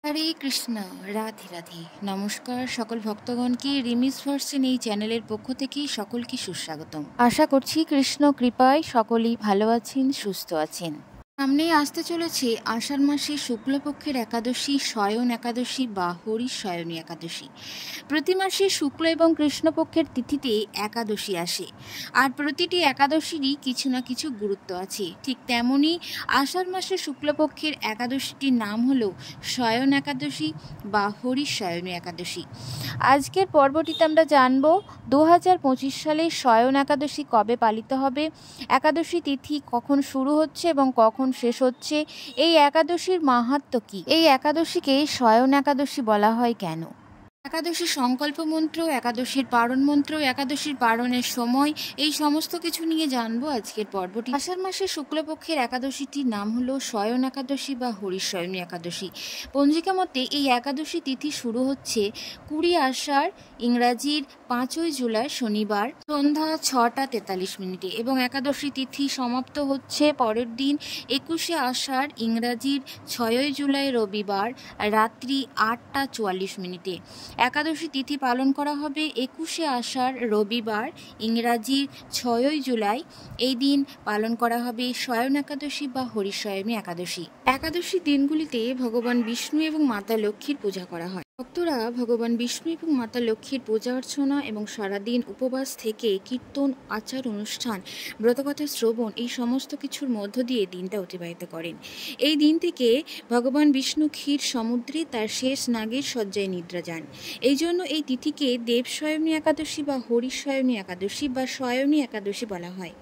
হরে কৃষ্ণ। রাধে রাধে। নমস্কার সকল ভক্তগণকে রিমিস ভার্সন এই চ্যানেলের পক্ষ থেকে সকলকে সুস্বাগতম। আশা করছি কৃষ্ণ কৃপায় সকলেই ভালো আছেন, সুস্থ আছেন। সামনেই আসতে চলেছে আষাঢ় মাসের শুক্লপক্ষের একাদশী, শয়ন একাদশী বা হরিশয়নী একাদশী। প্রতি মাসে শুক্ল এবং কৃষ্ণপক্ষের তিথিতে একাদশী আসে, আর প্রতিটি একাদশীরই কিছু না কিছু গুরুত্ব আছে। ঠিক তেমনই আষাঢ় মাসের শুক্লপক্ষের একাদশীটির নাম হলো শয়ন একাদশী বা হরিশয়নী একাদশী। আজকের পর্বটিতে আমরা জানব 2025 সালে শয়ন একাদশী কবে পালিত হবে, একাদশী তিথি কখন শুরু হচ্ছে এবং কখন শেষ হচ্ছে, এই একাদশীর মাহাত্ম্য কি, এই একাদশীকে শয়ন একাদশী বলা হয় কেন, একাদশীর সংকল্প মন্ত্র, একাদশীর পারণ মন্ত্র, একাদশীর পারণের সময়, এই সমস্ত কিছু নিয়ে জানবো আজকের পর্বটি। আষাঢ় মাসের শুক্লপক্ষের একাদশীটির নাম হলো শয়ন একাদশী বা হরিশয়নী একাদশী। পঞ্জিকা মতে এই একাদশী তিথি শুরু হচ্ছে 20 আষাঢ় ইংরাজির 5ই জুলাই শনিবার সন্ধ্যা 6টা 43 এবং একাদশী তিথি সমাপ্ত হচ্ছে পরের দিন 21 আষাঢ় ইংরাজির 6ই জুলাই রবিবার রাত্রি 8টা 44। একাদশী তিথি পালন করা হবে 21 আষাঢ় রবিবার ইংরাজির 6ই জুলাই। এই দিন পালন করা হবে শয়ন একাদশী বা হরিশয়নী একাদশী। একাদশী দিনগুলিতে ভগবান বিষ্ণু এবং মাতা লক্ষ্মীর পূজা করা হয়। ভক্তরা ভগবান বিষ্ণু এবং মাতা লক্ষ্মীর পূজা অর্চনা এবং সারাদিন উপবাস থেকে কীর্তন, আচার অনুষ্ঠান, ব্রতকথা শ্রবণ, এই সমস্ত কিছুর মধ্য দিয়ে দিনটা অতিবাহিত করেন। এই দিন থেকে ভগবান বিষ্ণু ক্ষীর সমুদ্রে তার শেষ নাগের শয্যায় নিদ্রা যান। এই জন্য এই তিথিকে দেবশয়নী একাদশী বা হরিশয়নী একাদশী বা শয়নী একাদশী বলা হয়।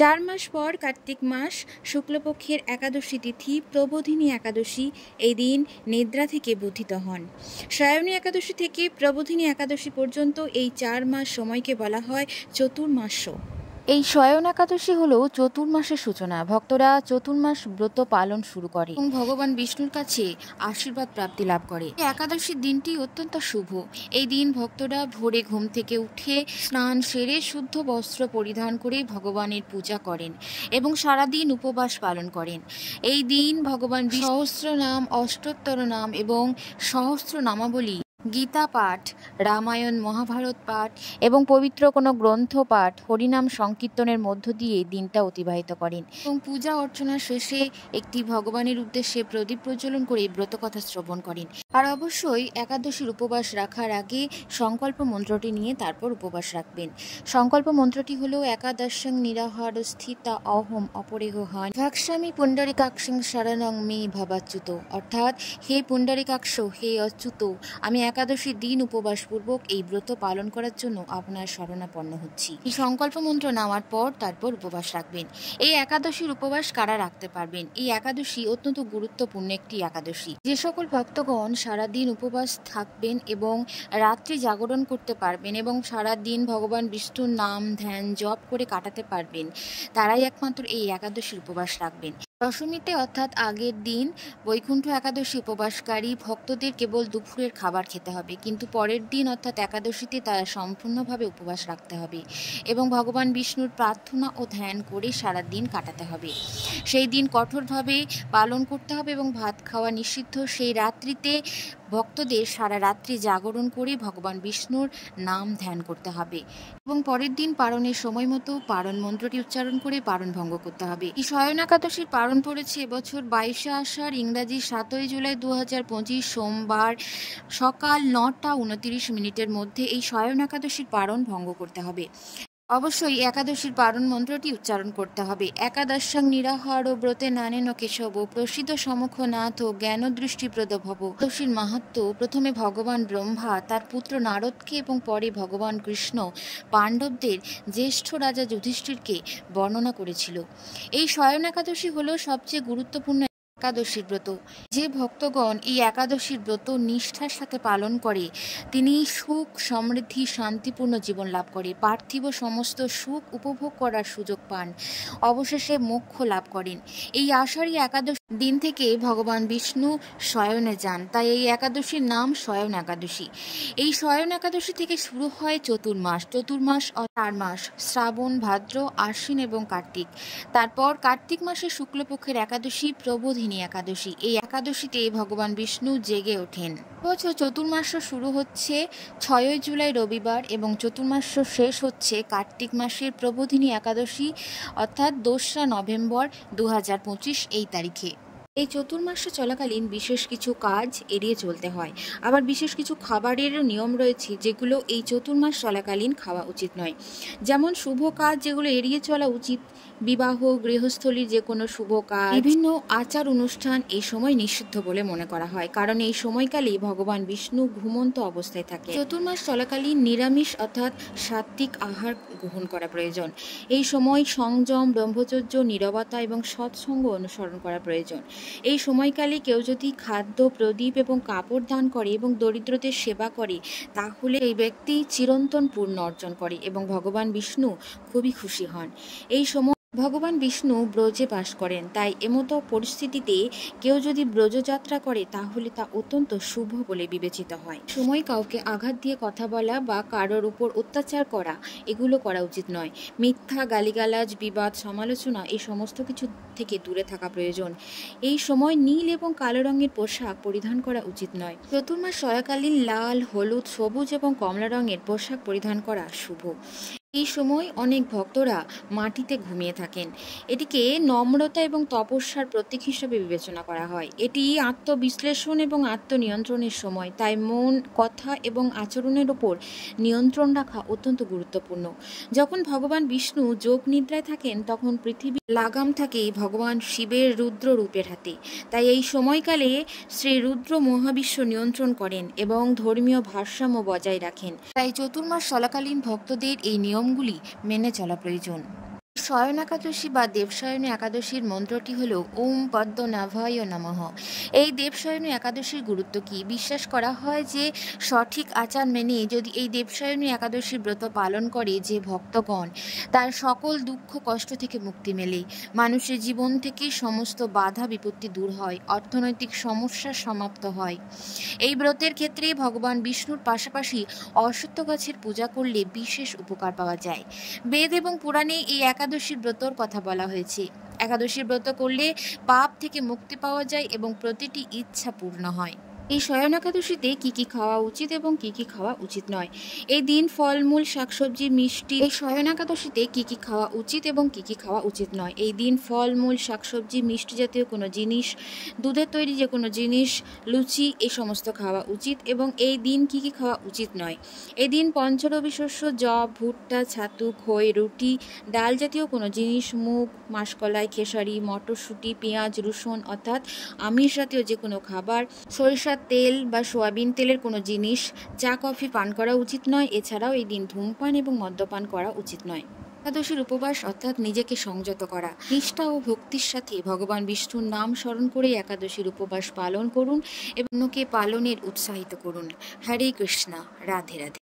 4 মাস পর কার্তিক মাস শুক্লপক্ষের একাদশী তিথি প্রবোধিনী একাদশী। এই দিন নিদ্রা থেকে বুদ্ধিত হন। শয়নী একাদশী থেকে প্রবোধিনী একাদশী পর্যন্ত এই 4 মাস সময়কে বলা হয় চতুর্মাস্য। এই শয়ন একাদশী হলো চতুর্মাসের সূচনা। ভক্তরা চতুর্মাস ব্রত পালন শুরু করে এবং ভগবান বিষ্ণুর কাছে আশীর্বাদ প্রাপ্তি লাভ করে। একাদশীর দিনটি অত্যন্ত শুভ। এই দিন ভক্তরা ভোরে ঘুম থেকে উঠে স্নান সেরে শুদ্ধ বস্ত্র পরিধান করে ভগবানের পূজা করেন এবং সারাদিন উপবাস পালন করেন। এই দিন ভগবান সহস্র নাম, অষ্টোত্তর নাম এবং সহস্র নামাবলী, গীতা পাঠ, রামায়ণ মহাভারত পাঠ এবং পবিত্র কোনো গ্রন্থ পাঠ, হরিনাম সংকীর্তনের মধ্য দিয়ে দিনটা অতিবাহিত করেন এবং পূজা অর্চনা শেষে একটি ভগবানের উদ্দেশ্যে প্রদীপ প্রজ্বলন করে ব্রতকথা শ্রবণ করেন। আর অবশ্যই একাদশীর উপবাস রাখার আগে সংকল্প মন্ত্রটি নিয়ে তারপর উপবাস রাখবেন। সংকল্প মন্ত্রটি হলো একাদশং নিরাহার স্থিতা অহম অপরেহ হন ভক্ষ্যামি পুণ্ডরিকাক্ষং শরণং মে ভবাচ্যুত। অর্থাৎ, হে পুণ্ডরিকাক্ষ, হে অচ্যুত, আমি একাদশীর দিন উপবাসপূর্বক এই ব্রত পালন করার জন্য আপনার শরণাপন্ন হচ্ছি। এই সংকল্প মন্ত্র নেওয়ার পর তারপর উপবাস রাখবেন। এই একাদশীর উপবাস কারা রাখতে পারবেন? এই একাদশী অত্যন্ত গুরুত্বপূর্ণ একটি একাদশী। যে সকল ভক্তগণ সারাদিন উপবাস থাকবেন এবং রাত্রি জাগরণ করতে পারবেন এবং সারাদিন ভগবান বিষ্ণুর নাম ধ্যান জপ করে কাটাতে পারবেন, তারাই একমাত্র এই একাদশীর উপবাস রাখবেন। দশমীতে অর্থাৎ আগের দিন বৈকুণ্ঠ একাদশী উপবাসকারী ভক্তদের কেবল দুপুরের খাবার খেতে হবে, কিন্তু পরের দিন অর্থাৎ একাদশীতে তারা সম্পূর্ণভাবে উপবাস রাখতে হবে এবং ভগবান বিষ্ণুর প্রার্থনা ও ধ্যান করে সারা দিন কাটাতে হবে। সেই দিন কঠোরভাবে পালন করতে হবে এবং ভাত খাওয়া নিষিদ্ধ। সেই রাত্রিতে ভক্তদের সারা রাত্রি জাগরণ করে ভগবান বিষ্ণুর নাম ধ্যান করতে হবে এবং পরের দিন পারণের সময় মতো পারণ মন্ত্রটি উচ্চারণ করে পারণ ভঙ্গ করতে হবে। এই শয়ন একাদশীর পারণ পড়েছে এবছর 22 আষাঢ় ইংরাজি 7ই জুলাই 2025 সোমবার সকাল 9টা 29 মধ্যে এই শয়ন একাদশীর পারণ ভঙ্গ করতে হবে। অবশ্যই একাদশীর পারণ মন্ত্রটি উচ্চারণ করতে হবে। একাদশং নিরাহার ও ব্রতে নানেন কেশব প্রসিদ্ধ সমুখ নাথ ও জ্ঞান দৃষ্টিপ্রদ ভব। একাদশীর মাহাত্ম্য প্রথমে ভগবান ব্রহ্মা তার পুত্র নারদকে এবং পরে ভগবান কৃষ্ণ পাণ্ডবদের জ্যেষ্ঠ রাজা যুধিষ্ঠিরকে বর্ণনা করেছিল। এই শয়ন একাদশী হল সবচেয়ে গুরুত্বপূর্ণ একাদশীর ব্রত। যে ভক্তগণ এই একাদশীর ব্রত নিষ্ঠার সাথে পালন করে তিনি সুখ, সমৃদ্ধি, শান্তিপূর্ণ জীবন লাভ করে, পার্থিব সমস্ত সুখ উপভোগ করার সুযোগ পান, অবশেষে মোক্ষ লাভ করেন। এই আষাঢ়ী একাদশী দিন থেকে ভগবান বিষ্ণু শয়নে যান, তাই এই একাদশীর নাম শয়ন একাদশী। এই শয়ন একাদশী থেকে শুরু হয় চতুর্মাস। চতুর্মাস 4 মাস, শ্রাবণ, ভাদ্র, আশ্বিন এবং কার্তিক। তারপর কার্তিক মাসের শুক্লপক্ষের একাদশী প্রবোধিনী প্রবোধিনী একাদশী। এই একাদশীতে ভগবান বিষ্ণু জেগে ওঠেন। বছর চতুর্মাস্য শুরু হচ্ছে 6 জুলাই রবিবার এবং চতুর্মাস্য শেষ হচ্ছে কার্তিক মাসের প্রবোধিনী একাদশী অর্থাৎ 2রা নভেম্বর 2025 এই তারিখে। এই চতুর্মাস্য চলাকালীন বিশেষ কিছু কাজ এড়িয়ে চলতে হয়, আবার বিশেষ কিছু খাবারেরও নিয়ম রয়েছে যেগুলো এই চতুর্মাস চলাকালীন খাওয়া উচিত নয়। যেমন শুভ কাজ যেগুলো এড়িয়ে চলা উচিত, বিবাহ, গৃহস্থলীর যে কোনো শুভ কাজ, বিভিন্ন আচার অনুষ্ঠান এই সময় নিষিদ্ধ বলে মনে করা হয়, কারণ এই সময়কালেই ভগবান বিষ্ণু ঘুমন্ত অবস্থায় থাকে। চতুর্মাস চলাকালীন নিরামিষ অর্থাৎ সাত্ত্বিক আহার গ্রহণ করা প্রয়োজন। এই সময় সংযম, ব্রহ্মচর্য, নীরবতা এবং সৎসঙ্গ অনুসরণ করা প্রয়োজন। এই সময়কালে কেউ যদি খাদ্য, প্রদীপ এবং কাপড় দান করে এবং দরিদ্রদের সেবা করে তাহলে এই ব্যক্তি চিরন্তন পূর্ণ অর্জন করে এবং ভগবান বিষ্ণু খুবই খুশি হন। এই সময় ভগবান বিষ্ণু ব্রজে বাস করেন, তাই এমতো পরিস্থিতিতে কেউ যদি ব্রজযাত্রা করে তাহলে তা অত্যন্ত শুভ বলে বিবেচিত হয়। সময় কাউকে আঘাত দিয়ে কথা বলা বা কারোর উপর অত্যাচার করা এগুলো করা উচিত নয়। মিথ্যা, গালিগালাজ, বিবাদ, সমালোচনা এই সমস্ত কিছু থেকে দূরে থাকা প্রয়োজন। এই সময় নীল এবং কালো রঙের পোশাক পরিধান করা উচিত নয়। চতুর্মাস চলাকালীন লাল, হলুদ, সবুজ এবং কমলা রঙের পোশাক পরিধান করা শুভ। এই সময় অনেক ভক্তরা মাটিতে ঘুমিয়ে থাকেন। এটিকে নম্রতা এবং তপস্যার প্রতীক হিসেবে বিবেচনা করা হয়। এটি আত্মবিশ্লেষণ এবং আত্মনিয়ন্ত্রণের সময়, তাই মন, কথা এবং আচরণের ওপর নিয়ন্ত্রণ রাখা অত্যন্ত গুরুত্বপূর্ণ। যখন ভগবান বিষ্ণু যোগ নিদ্রায় থাকেন তখন পৃথিবীর লাগাম থাকে ভগবান শিবের রুদ্র রূপের হাতে, তাই এই সময়কালে শ্রী রুদ্র মহাবিশ্ব নিয়ন্ত্রণ করেন এবং ধর্মীয় ভারসাম্য বজায় রাখেন। তাই চতুর্মাস চলাকালীন ভক্তদের এই নিয়মগুলি মেনে চলা প্রয়োজন। শয়ন একাদশী বা দেবশয়নী একাদশীর মন্ত্রটি হল ওম পদ্মনাভায় নমঃ। এই দেবশয়নী একাদশীর গুরুত্ব কি? বিশ্বাস করা হয় যে সঠিক আচার মেনে যদি এই দেবশয়নী একাদশীর ব্রত পালন করে যে ভক্তগণ, তার সকল দুঃখ কষ্ট থেকে মুক্তি মেলে, মানুষের জীবন থেকে সমস্ত বাধা বিপত্তি দূর হয়, অর্থনৈতিক সমস্যা সমাপ্ত হয়। এই ব্রতের ক্ষেত্রে ভগবান বিষ্ণুর পাশাপাশি অশ্বত্থ গাছের পূজা করলে বিশেষ উপকার পাওয়া যায়। বেদ এবং পুরাণে এই একাদশীর ব্রতর কথা বলা হয়েছে। একাদশীর ব্রত করলে পাপ থেকে মুক্তি পাওয়া যায় এবং প্রতিটি ইচ্ছা পূর্ণ হয়। এই শয়ন একাদশীতে কি কি খাওয়া উচিত এবং কি কি খাওয়া উচিত নয়? এই দিন ফলমূল, শাকসবজি, মিষ্টি। এই শয়ন একাদশীতে কি কি খাওয়া উচিত এবং কি কি খাওয়া উচিত নয়? এই দিন ফলমূল, শাকসবজি, মিষ্টি জাতীয় কোনো জিনিস, দুধের তৈরি যে কোনো জিনিস, লুচি এই সমস্ত খাওয়া উচিত। এবং এই দিন কি কি খাওয়া উচিত নয়? এই দিন পঞ্চরবি শস্য, যব, ভুট্টা, ছাতু, খই, রুটি, ডাল জাতীয় কোনো জিনিস, মুগ, মাসকলাই, খেসারি, মটরশুঁটি, পেঁয়াজ, রসুন অর্থাৎ আমিষ জাতীয় যে কোনো খাবার, সরিষার তেল বা সোয়াবিন তেলের কোনো জিনিস, চা কফি পান করা উচিত নয়। এছাড়াও এই দিন ধূমপান এবং মদ্যপান করা উচিত নয়। একাদশীর উপবাস অর্থাৎ নিজেকে সংযত করা। নিষ্ঠা ও ভক্তির সাথে ভগবান বিষ্ণুর নাম স্মরণ করে একাদশীর উপবাস পালন করুন এবং অন্যকে পালনের উৎসাহিত করুন। হরে কৃষ্ণা, রাধে রাধে।